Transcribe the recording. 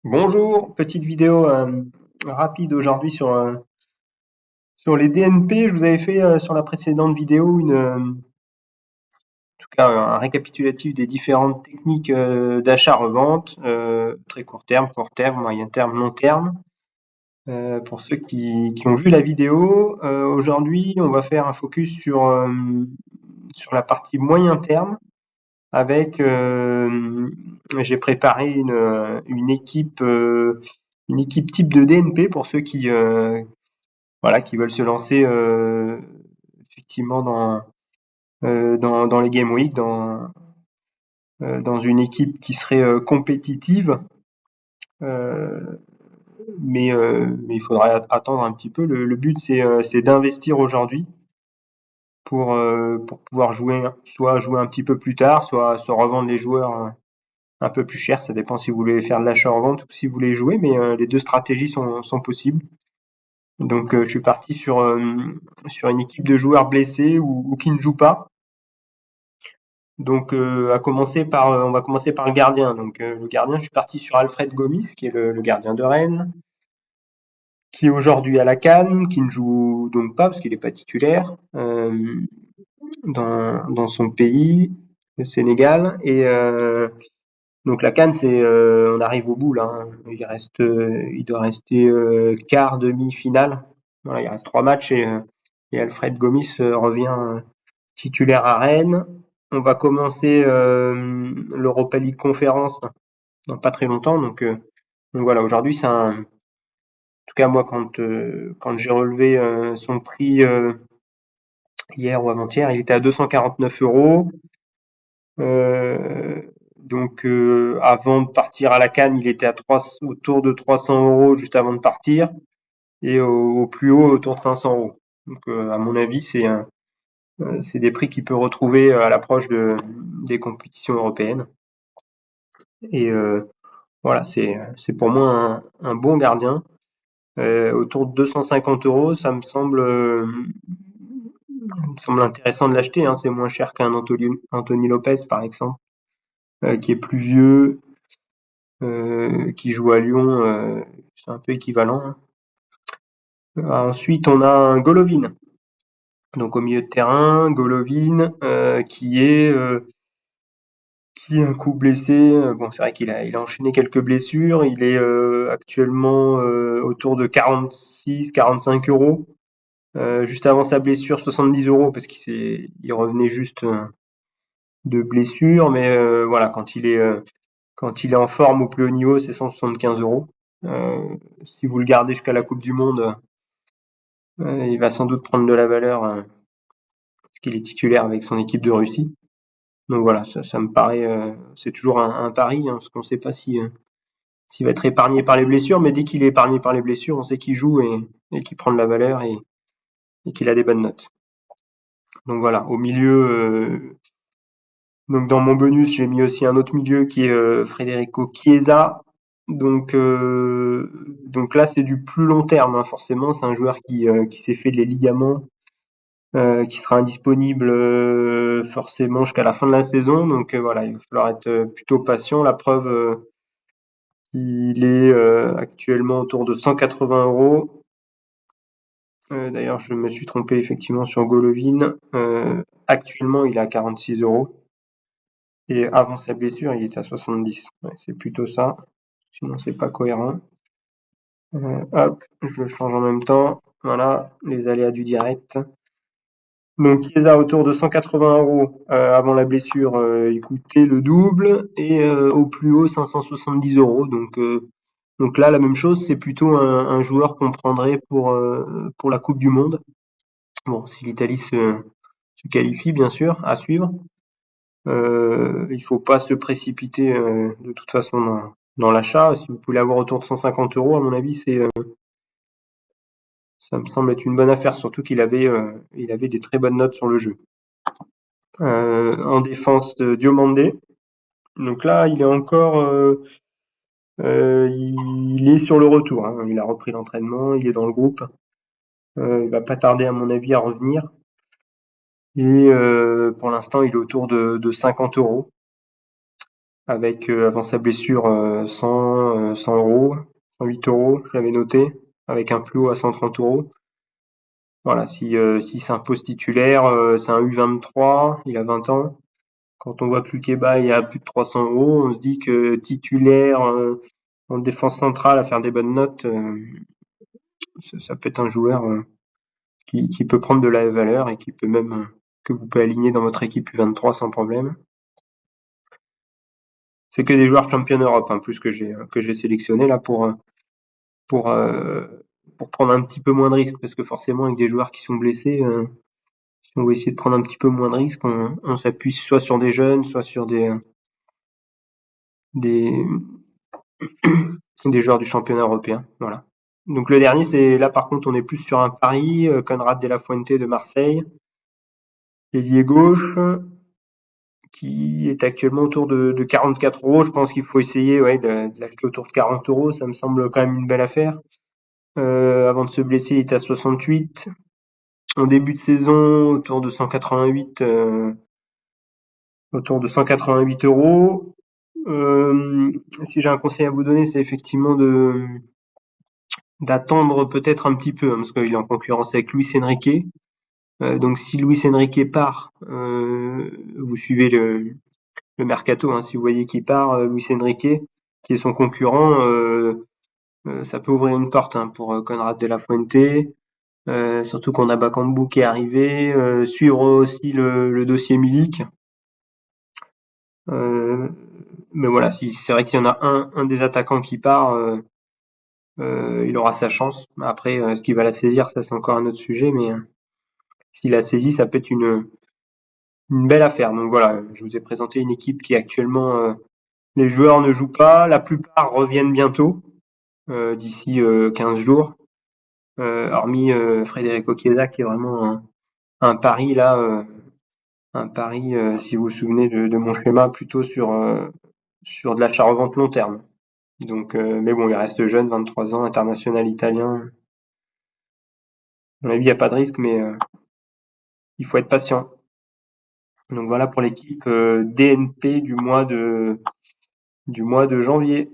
Bonjour, petite vidéo rapide aujourd'hui sur les DNP. Je vous avais fait sur la précédente vidéo en tout cas un récapitulatif des différentes techniques d'achat-revente, très court terme, moyen terme, long terme. Pour ceux qui ont vu la vidéo, aujourd'hui on va faire un focus sur la partie moyen terme avec j'ai préparé une équipe type de DNP pour ceux voilà, qui veulent se lancer effectivement dans les Game Week, dans une équipe qui serait compétitive, euh, mais il faudrait attendre un petit peu. Le but, c'est d'investir aujourd'hui pour pouvoir soit jouer un petit peu plus tard, soit revendre les joueurs un peu plus cher. Ça dépend si vous voulez faire de l'achat-revente ou si vous voulez jouer, mais les deux stratégies sont possibles. Donc, je suis parti sur une équipe de joueurs blessés ou qui ne jouent pas. Donc, on va commencer par le gardien. Donc, le gardien, je suis parti sur Alfred Gomis, qui est le gardien de Rennes, qui est aujourd'hui à la CAN, qui ne joue donc pas parce qu'il n'est pas titulaire dans son pays, le Sénégal. Et donc la CAN, on arrive au bout là, hein. Il doit rester quart, demi-finale. Voilà, il reste 3 matchs et Alfred Gomis revient titulaire à Rennes. On va commencer l'Europa League Conférence dans pas très longtemps. Donc voilà, aujourd'hui, en tout cas moi quand j'ai relevé son prix hier ou avant-hier, il était à 249 euros. Donc avant de partir à la CAN, il était autour de 300 euros juste avant de partir et au plus haut autour de 500 euros. Donc à mon avis, c'est des prix qu'il peut retrouver à l'approche des compétitions européennes. Et voilà, c'est pour moi un bon gardien. Autour de 250 euros, me semble intéressant de l'acheter, hein. C'est moins cher qu'un Anthony Lopez, par exemple, qui est plus vieux, qui joue à Lyon. C'est un peu équivalent, hein. Ensuite, on a un Golovin. Donc au milieu de terrain, Golovin, qui est un coup blessé. Bon, c'est vrai il a enchaîné quelques blessures. Il est actuellement autour de 46-45 euros. Juste avant sa blessure, 70 euros parce il revenait juste de blessure. Mais voilà, quand il est en forme au plus haut niveau, c'est 175 euros. Si vous le gardez jusqu'à la Coupe du Monde, il va sans doute prendre de la valeur parce qu'il est titulaire avec son équipe de Russie. Donc voilà, ça me paraît, c'est toujours un pari, hein, parce qu'on ne sait pas s'il va être épargné par les blessures, mais dès qu'il est épargné par les blessures, on sait qu'il joue et qu'il prend de la valeur et qu'il a des bonnes notes. Donc voilà, au milieu, donc dans mon bonus, j'ai mis aussi un autre milieu qui est Federico Chiesa. Donc là, c'est du plus long terme, hein, forcément. C'est un joueur qui s'est fait les ligaments, qui sera indisponible forcément jusqu'à la fin de la saison. Donc voilà, il va falloir être plutôt patient. La preuve, il est actuellement autour de 180 euros. D'ailleurs, je me suis trompé effectivement sur Golovin. Actuellement, il est à 46 euros. Et avant sa blessure, il était à 70. Ouais, c'est plutôt ça. Sinon, c'est pas cohérent. Hop, je le change en même temps. Voilà, les aléas du direct. Donc Chiesa autour de 180 euros avant la blessure, il coûtait le double et au plus haut 570 euros. Donc là, la même chose, c'est plutôt un joueur qu'on prendrait pour la Coupe du Monde. Bon, si l'Italie se qualifie, bien sûr, à suivre. Il faut pas se précipiter de toute façon dans l'achat. Si vous pouvez l'avoir autour de 150 euros, à mon avis, ça me semble être une bonne affaire, surtout il avait des très bonnes notes sur le jeu. En défense, Diomandé. Donc là, il est sur le retour, hein. Il a repris l'entraînement, il est dans le groupe. Il va pas tarder, à mon avis, à revenir. Et pour l'instant, il est autour de 50 euros. avec avant sa blessure 100 euros, 108 euros, je l'avais noté, avec un plus haut à 130 euros. Voilà, si s'impose titulaire, c'est un U23, il a 20 ans. Quand on voit que Lukeba est à plus de 300 euros, on se dit que titulaire en défense centrale à faire des bonnes notes, ça peut être un joueur qui peut prendre de la valeur et qui peut même que vous pouvez aligner dans votre équipe U23 sans problème. C'est que des joueurs champion Europe, hein, plus que j'ai sélectionné là pour euh, pour prendre un petit peu moins de risques, parce que forcément avec des joueurs qui sont blessés, si on veut essayer de prendre un petit peu moins de risques, on s'appuie soit sur des jeunes, soit sur des des joueurs du championnat européen. Voilà. Donc le dernier, c'est là par contre, on est plus sur un pari, Conrad de la Fuente de Marseille, ailier gauche, qui est actuellement autour de 44 euros. Je pense qu'il faut essayer de l'acheter autour de 40 euros. Ça me semble quand même une belle affaire. Avant de se blesser, il était à 68. En début de saison, autour de 188 euros. Si j'ai un conseil à vous donner, c'est effectivement d'attendre peut-être un petit peu, hein, parce qu'il est en concurrence avec Luis Enrique. Donc si Luis Enrique part, vous suivez le mercato, hein, si vous voyez qu'il part, Luis Enrique, qui est son concurrent, ça peut ouvrir une porte, hein, pour Conrad de la Fuente. Surtout qu'on a Bakambu qui est arrivé. Suivre aussi le dossier Milik. Euh, mais voilà, si c'est vrai qu'il y en a un des attaquants qui part, il aura sa chance. Après, est-ce qu'il va la saisir, ça c'est encore un autre sujet, mais s'il la saisit, ça peut être une belle affaire. Donc voilà, je vous ai présenté une équipe qui actuellement, les joueurs ne jouent pas, la plupart reviennent bientôt, d'ici 15 jours, hormis Federico Chiesa qui est vraiment un pari là, si vous vous souvenez de mon schéma, plutôt sur de l'achat-revente long terme. Donc, mais bon, il reste jeune, 23 ans, international italien. À mon avis, il n'y a pas de risque, mais il faut être patient. Donc voilà pour l'équipe DNP du mois de janvier.